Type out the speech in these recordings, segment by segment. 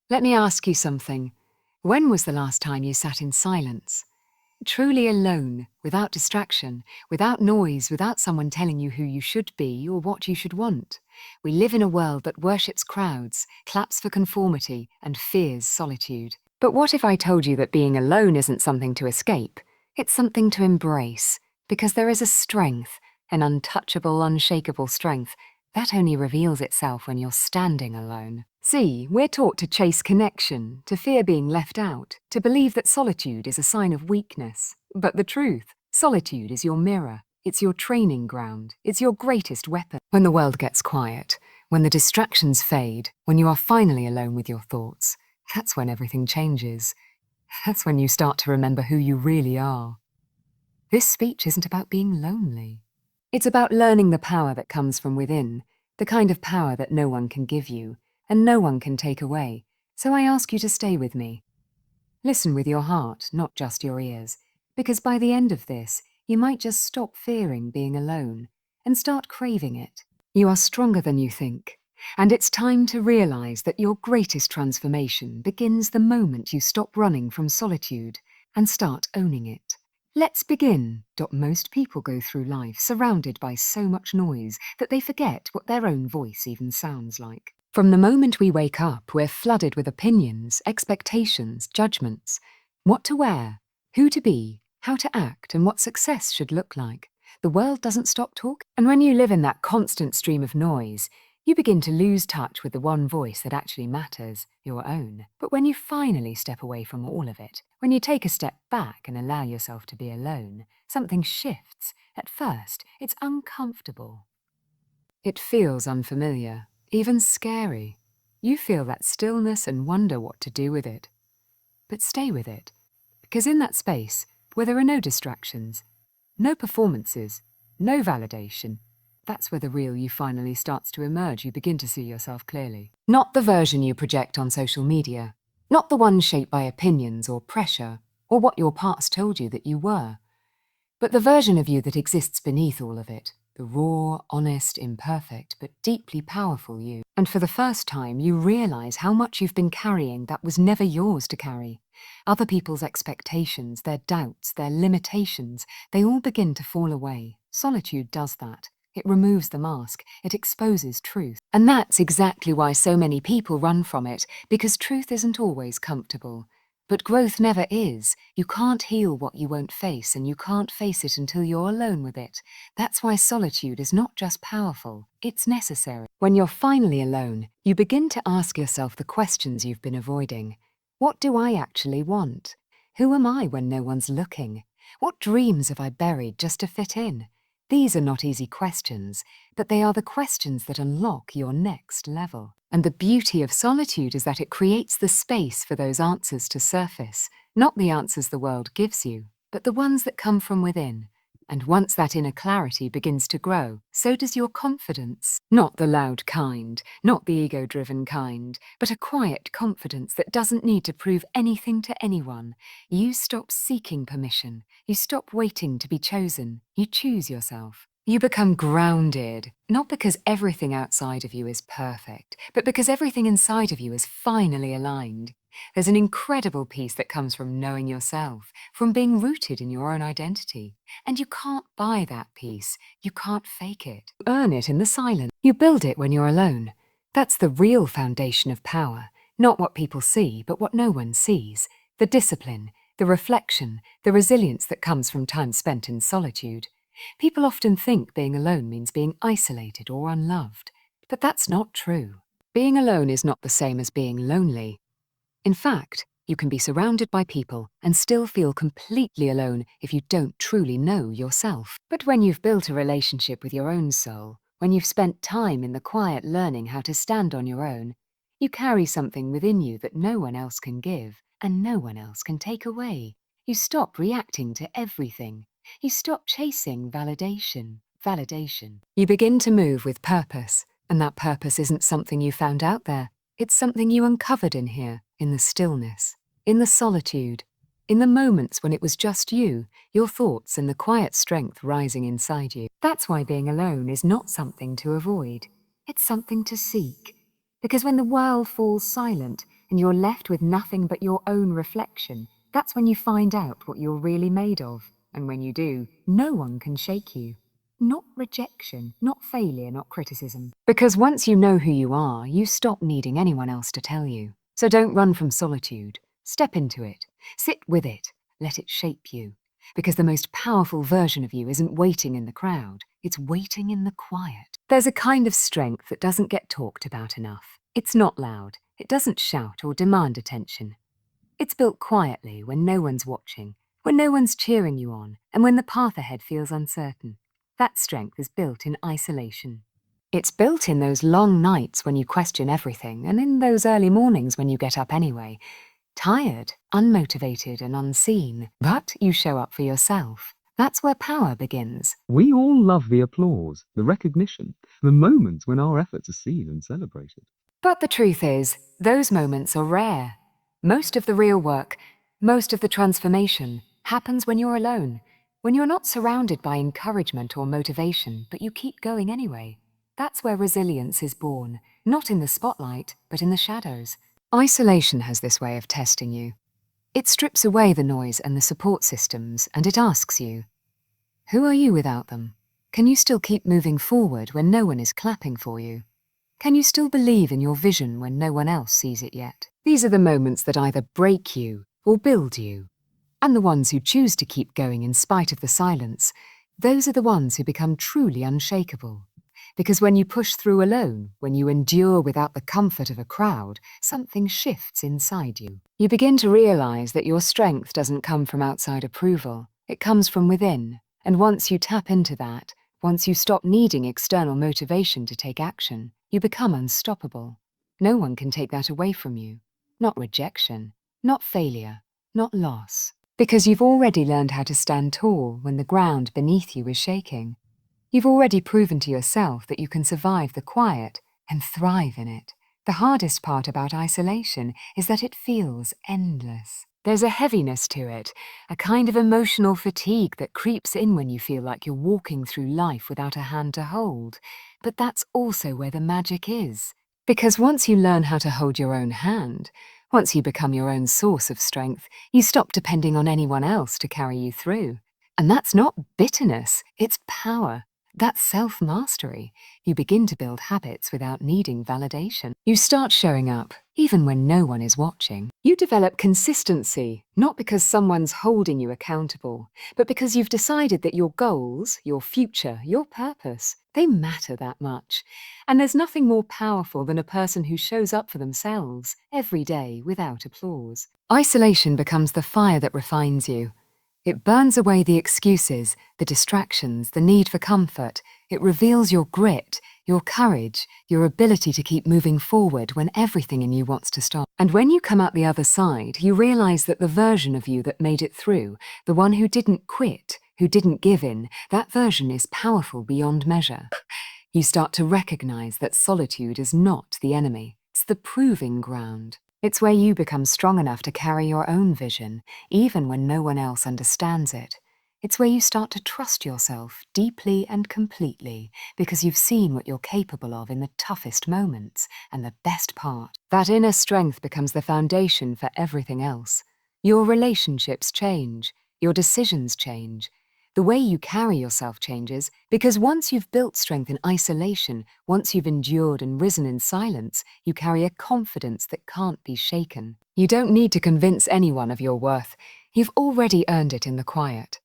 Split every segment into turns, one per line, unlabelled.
Let me ask you something. When was the last time you sat in silence? Truly alone, without distraction, without noise, without someone telling you who you should be or what you should want. We live in a world that worships crowds, claps for conformity, and fears solitude. But what if I told you that being alone isn't something to escape? It's something to embrace, because there is a strength, an untouchable, unshakable strength, that only reveals itself when you're standing alone. See, we're taught to chase connection, to fear being left out, to believe that solitude is a sign of weakness. But the truth, solitude is your mirror. It's your training ground. It's your greatest weapon. When the world gets quiet, when the distractions fade, when you are finally alone with your thoughts, that's when everything changes. That's when you start to remember who you really are. This speech isn't about being lonely. It's about learning the power that comes from within, the kind of power that no one can give you, and no one can take away. So I ask you to stay with me. Listen with your heart, not just your ears, because by the end of this, you might just stop fearing being alone and start craving it. You are stronger than you think, and it's time to realize that your greatest transformation begins the moment you stop running from solitude and start owning it. Let's begin. Most people go through life surrounded by so much noise that they forget what their own voice even sounds like. From the moment we wake up, we're flooded with opinions, expectations, judgments. What to wear, who to be, how to act, and what success should look like. The world doesn't stop talking. And when you live in that constant stream of noise, you begin to lose touch with the one voice that actually matters, your own. But when you finally step away from all of it, when you take a step back and allow yourself to be alone, something shifts. At first, it's uncomfortable. It feels unfamiliar, even scary. You feel that stillness and wonder what to do with it. But stay with it, because in that space, where there are no distractions, no performances, no validation, that's where the real you finally starts to emerge. You begin to see yourself clearly. Not the version you project on social media, not the one shaped by opinions or pressure, or what your past told you that you were, but the version of you that exists beneath all of it, the raw, honest, imperfect, but deeply powerful you. And for the first time, you realize how much you've been carrying that was never yours to carry. Other people's expectations, their doubts, their limitations, they all begin to fall away. Solitude does that. It removes the mask. It exposes truth. And that's exactly why so many people run from it, because truth isn't always comfortable. But growth never is. You can't heal what you won't face, and you can't face it until you're alone with it. That's why solitude is not just powerful, it's necessary. When you're finally alone, you begin to ask yourself the questions you've been avoiding. What do I actually want? Who am I when no one's looking? What dreams have I buried just to fit in? These are not easy questions, but they are the questions that unlock your next level. And the beauty of solitude is that it creates the space for those answers to surface, not the answers the world gives you, but the ones that come from within. And once that inner clarity begins to grow, so does your confidence. Not the loud kind, not the ego-driven kind, but a quiet confidence that doesn't need to prove anything to anyone. You stop seeking permission. You stop waiting to be chosen. You choose yourself. You become grounded, not because everything outside of you is perfect, but because everything inside of you is finally aligned. There's an incredible peace that comes from knowing yourself, from being rooted in your own identity. And you can't buy that peace. You can't fake it. You earn it in the silence. You build it when you're alone. That's the real foundation of power. Not what people see, but what no one sees. The discipline, the reflection, the resilience that comes from time spent in solitude. People often think being alone means being isolated or unloved. But that's not true. Being alone is not the same as being lonely. In fact, you can be surrounded by people and still feel completely alone if you don't truly know yourself. But when you've built a relationship with your own soul, when you've spent time in the quiet learning how to stand on your own, you carry something within you that no one else can give and no one else can take away. You stop reacting to everything. You stop chasing validation. You begin to move with purpose, and that purpose isn't something you found out there. It's something you uncovered in here, in the stillness, in the solitude, in the moments when it was just you, your thoughts, and the quiet strength rising inside you. That's why being alone is not something to avoid. It's something to seek. Because when the world falls silent, and you're left with nothing but your own reflection. That's when you find out what you're really made of. And when you do, no one can shake you. Not rejection, not failure, not criticism. Because once you know who you are, you stop needing anyone else to tell you. So don't run from solitude. Step into it. Sit with it. Let it shape you. Because the most powerful version of you isn't waiting in the crowd. It's waiting in the quiet. There's a kind of strength that doesn't get talked about enough. It's not loud. It doesn't shout or demand attention. It's built quietly when no one's watching, when no one's cheering you on, and when the path ahead feels uncertain. That strength is built in isolation. It's built in those long nights when you question everything, and in those early mornings when you get up anyway. Tired, unmotivated, and unseen, but you show up for yourself. That's where power begins.
We all love the applause, the recognition, the moments when our efforts are seen and celebrated.
But the truth is, those moments are rare. Most of the real work, most of the transformation, happens when you're alone, when you're not surrounded by encouragement or motivation, but you keep going anyway. That's where resilience is born, not in the spotlight, but in the shadows. Isolation has this way of testing you. It strips away the noise and the support systems, and it asks you, who are you without them? Can you still keep moving forward when no one is clapping for you? Can you still believe in your vision when no one else sees it yet? These are the moments that either break you or build you. And the ones who choose to keep going in spite of the silence, those are the ones who become truly unshakable. Because when you push through alone, when you endure without the comfort of a crowd, something shifts inside you. You begin to realize that your strength doesn't come from outside approval. It comes from within. And once you tap into that, once you stop needing external motivation to take action, you become unstoppable. No one can take that away from you. Not rejection, not failure, not loss. Because you've already learned how to stand tall when the ground beneath you is shaking. You've already proven to yourself that you can survive the quiet and thrive in it. The hardest part about isolation is that it feels endless. There's a heaviness to it, a kind of emotional fatigue that creeps in when you feel like you're walking through life without a hand to hold. But that's also where the magic is. Because once you learn how to hold your own hand, once you become your own source of strength, you stop depending on anyone else to carry you through. And that's not bitterness, it's power. That's self-mastery. You begin to build habits without needing validation. You start showing up, even when no one is watching. You develop consistency, not because someone's holding you accountable, but because you've decided that your goals, your future, your purpose, they matter that much. And there's nothing more powerful than a person who shows up for themselves every day without applause. Isolation becomes the fire that refines you. It burns away the excuses, the distractions, the need for comfort. It reveals your grit, your courage, your ability to keep moving forward when everything in you wants to stop. And when you come out the other side, you realize that the version of you that made it through, the one who didn't quit, who didn't give in, that version is powerful beyond measure. You start to recognize that solitude is not the enemy. It's the proving ground. It's where you become strong enough to carry your own vision, even when no one else understands it. It's where you start to trust yourself deeply and completely because you've seen what you're capable of in the toughest moments. And the best part, that inner strength becomes the foundation for everything else. Your relationships change, your decisions change. The way you carry yourself changes because once you've built strength in isolation, once you've endured and risen in silence, you carry a confidence that can't be shaken. You don't need to convince anyone of your worth. You've already earned it in the quiet.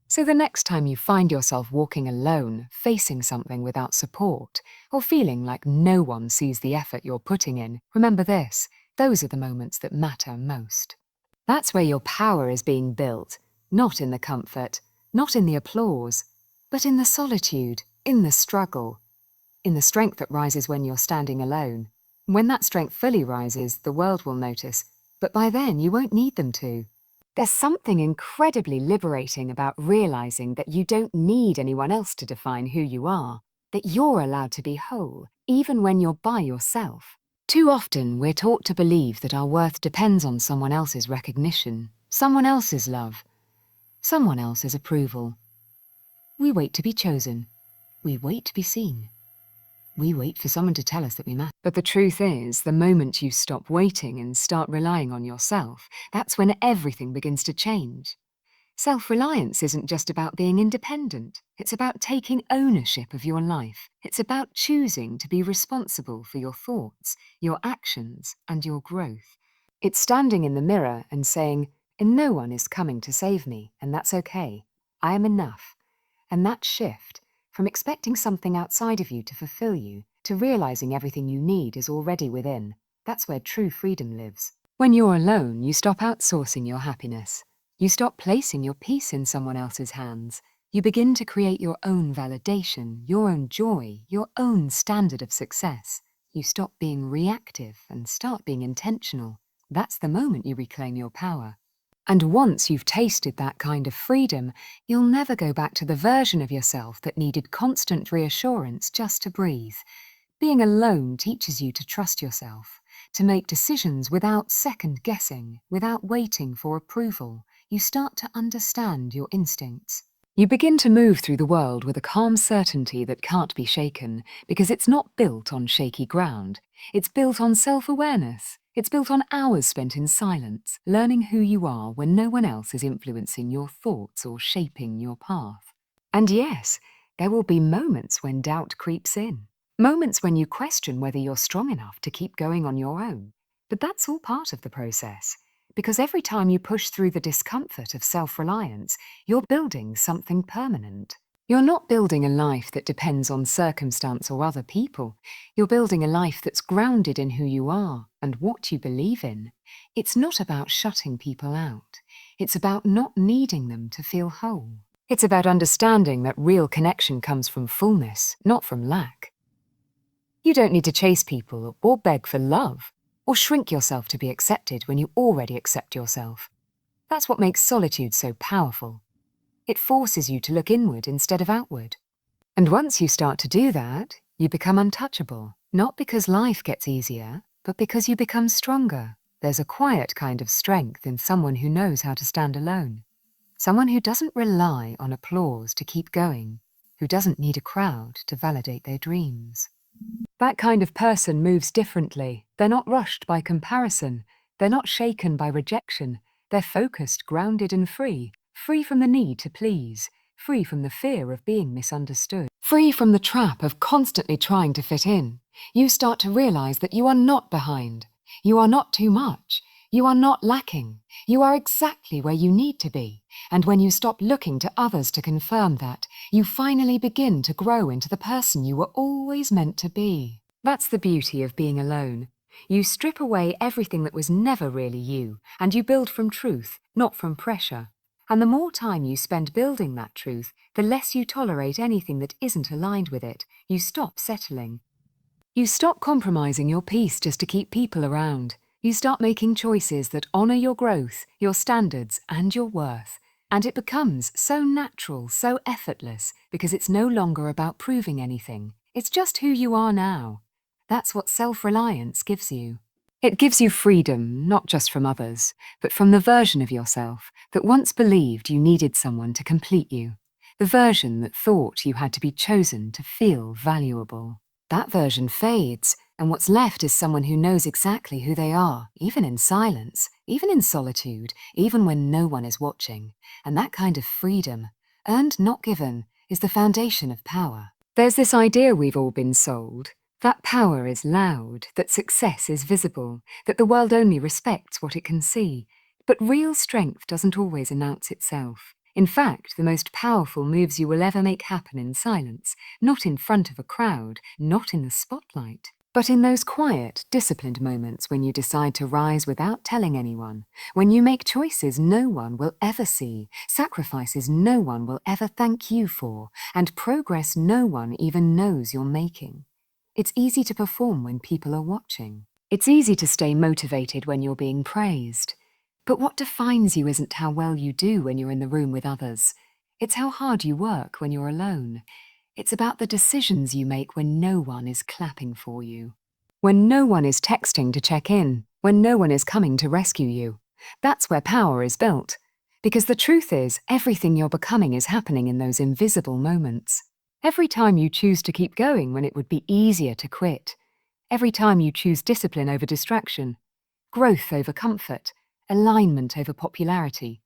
So the next time you find yourself walking alone, facing something without support, or feeling like no one sees the effort you're putting in, remember this: those are the moments that matter most. That's where your power is being built, not in the comfort, not in the applause, but in the solitude, in the struggle, in the strength that rises when you're standing alone. When that strength fully rises, the world will notice, but by then you won't need them to. There's something incredibly liberating about realizing that you don't need anyone else to define who you are, that you're allowed to be whole, even when you're by yourself. Too often, we're taught to believe that our worth depends on someone else's recognition, someone else's love, someone else's approval. We wait to be chosen. We wait to be seen. We wait for someone to tell us that we matter. But the truth is, the moment you stop waiting and start relying on yourself, that's when everything begins to change. Self-reliance isn't just about being independent. It's about taking ownership of your life. It's about choosing to be responsible for your thoughts, your actions, and your growth. It's standing in the mirror and saying, no one is coming to save me, and that's okay. I am enough. And that shift, from expecting something outside of you to fulfill you, to realizing everything you need is already within, that's where true freedom lives. When you're alone, you stop outsourcing your happiness. You stop placing your peace in someone else's hands. You begin to create your own validation, your own joy, your own standard of success. You stop being reactive and start being intentional. That's the moment you reclaim your power. And once you've tasted that kind of freedom, you'll never go back to the version of yourself that needed constant reassurance just to breathe. Being alone teaches you to trust yourself, to make decisions without second guessing, without waiting for approval. You start to understand your instincts. You begin to move through the world with a calm certainty that can't be shaken, because it's not built on shaky ground. It's built on self-awareness. It's built on hours spent in silence, learning who you are when no one else is influencing your thoughts or shaping your path. And yes, there will be moments when doubt creeps in. Moments when you question whether you're strong enough to keep going on your own. But that's all part of the process. Because every time you push through the discomfort of self-reliance, you're building something permanent. You're not building a life that depends on circumstance or other people. You're building a life that's grounded in who you are and what you believe in. It's not about shutting people out. It's about not needing them to feel whole. It's about understanding that real connection comes from fullness, not from lack. You don't need to chase people or beg for love, or shrink yourself to be accepted when you already accept yourself. That's what makes solitude so powerful. It forces you to look inward instead of outward. And once you start to do that, you become untouchable, not because life gets easier, but because you become stronger. There's a quiet kind of strength in someone who knows how to stand alone. Someone who doesn't rely on applause to keep going, who doesn't need a crowd to validate their dreams. That kind of person moves differently. They're not rushed by comparison. They're not shaken by rejection. They're focused, grounded and free from the need to please, free from the fear of being misunderstood, free from the trap of constantly trying to fit in. You start to realize that you are not behind. You are not too much. You are not lacking. You are exactly where you need to be. And when you stop looking to others to confirm that, you finally begin to grow into the person you were always meant to be. That's the beauty of being alone. You strip away everything that was never really you, and you build from truth, not from pressure. And the more time you spend building that truth, the less you tolerate anything that isn't aligned with it. You stop settling. You stop compromising your peace just to keep people around. You start making choices that honor your growth, your standards, and your worth. And it becomes so natural, so effortless, because it's no longer about proving anything. It's just who you are now. That's what self-reliance gives you. It gives you freedom, not just from others, but from the version of yourself that once believed you needed someone to complete you. The version that thought you had to be chosen to feel valuable. That version fades, and what's left is someone who knows exactly who they are, even in silence, even in solitude, even when no one is watching. And that kind of freedom, earned not given, is the foundation of power. There's this idea we've all been sold, that power is loud, that success is visible, that the world only respects what it can see. But real strength doesn't always announce itself. In fact, the most powerful moves you will ever make happen in silence, not in front of a crowd, not in the spotlight, but in those quiet, disciplined moments when you decide to rise without telling anyone, when you make choices no one will ever see, sacrifices no one will ever thank you for, and progress no one even knows you're making. It's easy to perform when people are watching. It's easy to stay motivated when you're being praised. But what defines you isn't how well you do when you're in the room with others. It's how hard you work when you're alone. It's about the decisions you make when no one is clapping for you. When no one is texting to check in, when no one is coming to rescue you. That's where power is built. Because the truth is, everything you're becoming is happening in those invisible moments. Every time you choose to keep going when it would be easier to quit. Every time you choose discipline over distraction, growth over comfort, alignment over popularity.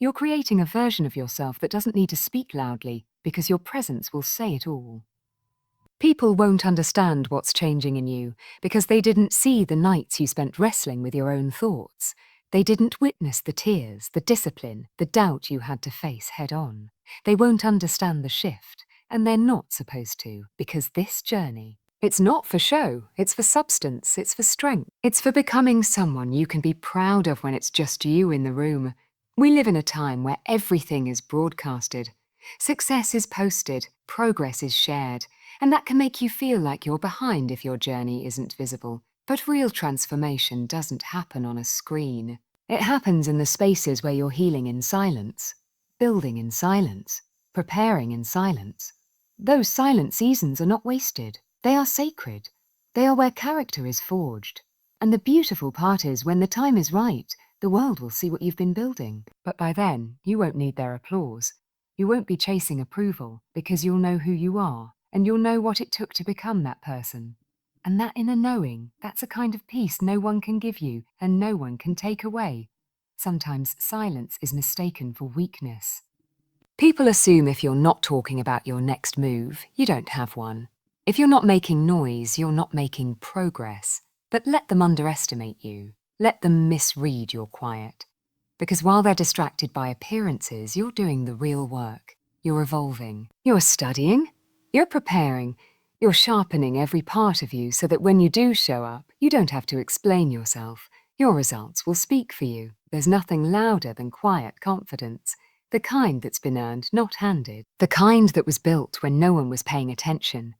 You're creating a version of yourself that doesn't need to speak loudly because your presence will say it all. People won't understand what's changing in you because they didn't see the nights you spent wrestling with your own thoughts. They didn't witness the tears, the discipline, the doubt you had to face head on. They won't understand the shift, and they're not supposed to, because this journey, it's not for show, it's for substance, it's for strength. It's for becoming someone you can be proud of when it's just you in the room. We live in a time where everything is broadcasted. Success is posted, progress is shared, and that can make you feel like you're behind if your journey isn't visible. But real transformation doesn't happen on a screen. It happens in the spaces where you're healing in silence, building in silence, preparing in silence. Those silent seasons are not wasted. They are sacred. They are where character is forged. And the beautiful part is when the time is right, the world will see what you've been building. But by then, you won't need their applause. You won't be chasing approval because you'll know who you are and you'll know what it took to become that person. And that inner knowing, that's a kind of peace no one can give you and no one can take away. Sometimes silence is mistaken for weakness. People assume if you're not talking about your next move, you don't have one. If you're not making noise, you're not making progress. But let them underestimate you. Let them misread your quiet. Because while they're distracted by appearances, you're doing the real work. You're evolving. You're studying. You're preparing. You're sharpening every part of you so that when you do show up, you don't have to explain yourself. Your results will speak for you. There's nothing louder than quiet confidence. The kind that's been earned, not handed. The kind that was built when no one was paying attention.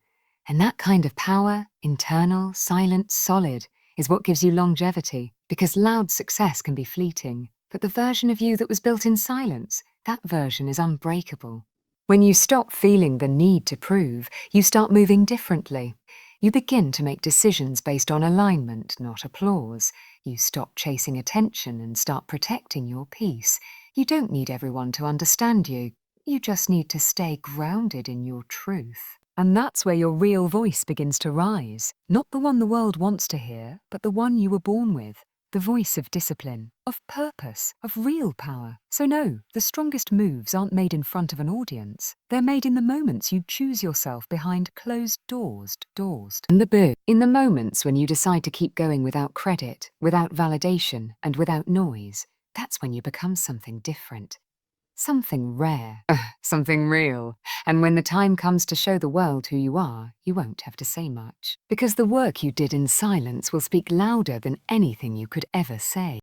And that kind of power, internal, silent, solid, is what gives you longevity. Because loud success can be fleeting. But the version of you that was built in silence, that version is unbreakable. When you stop feeling the need to prove, you start moving differently. You begin to make decisions based on alignment, not applause. You stop chasing attention and start protecting your peace. You don't need everyone to understand you. You just need to stay grounded in your truth. And that's where your real voice begins to rise. Not the one the world wants to hear, but the one you were born with. The voice of discipline, of purpose, of real power. So no, the strongest moves aren't made in front of an audience. They're made in the moments you choose yourself behind closed doors. And the boo. In the moments when you decide to keep going without credit, without validation, and without noise. That's when you become something different. Something rare, something real. And when the time comes to show the world who you are, you won't have to say much. Because the work you did in silence will speak louder than anything you could ever say.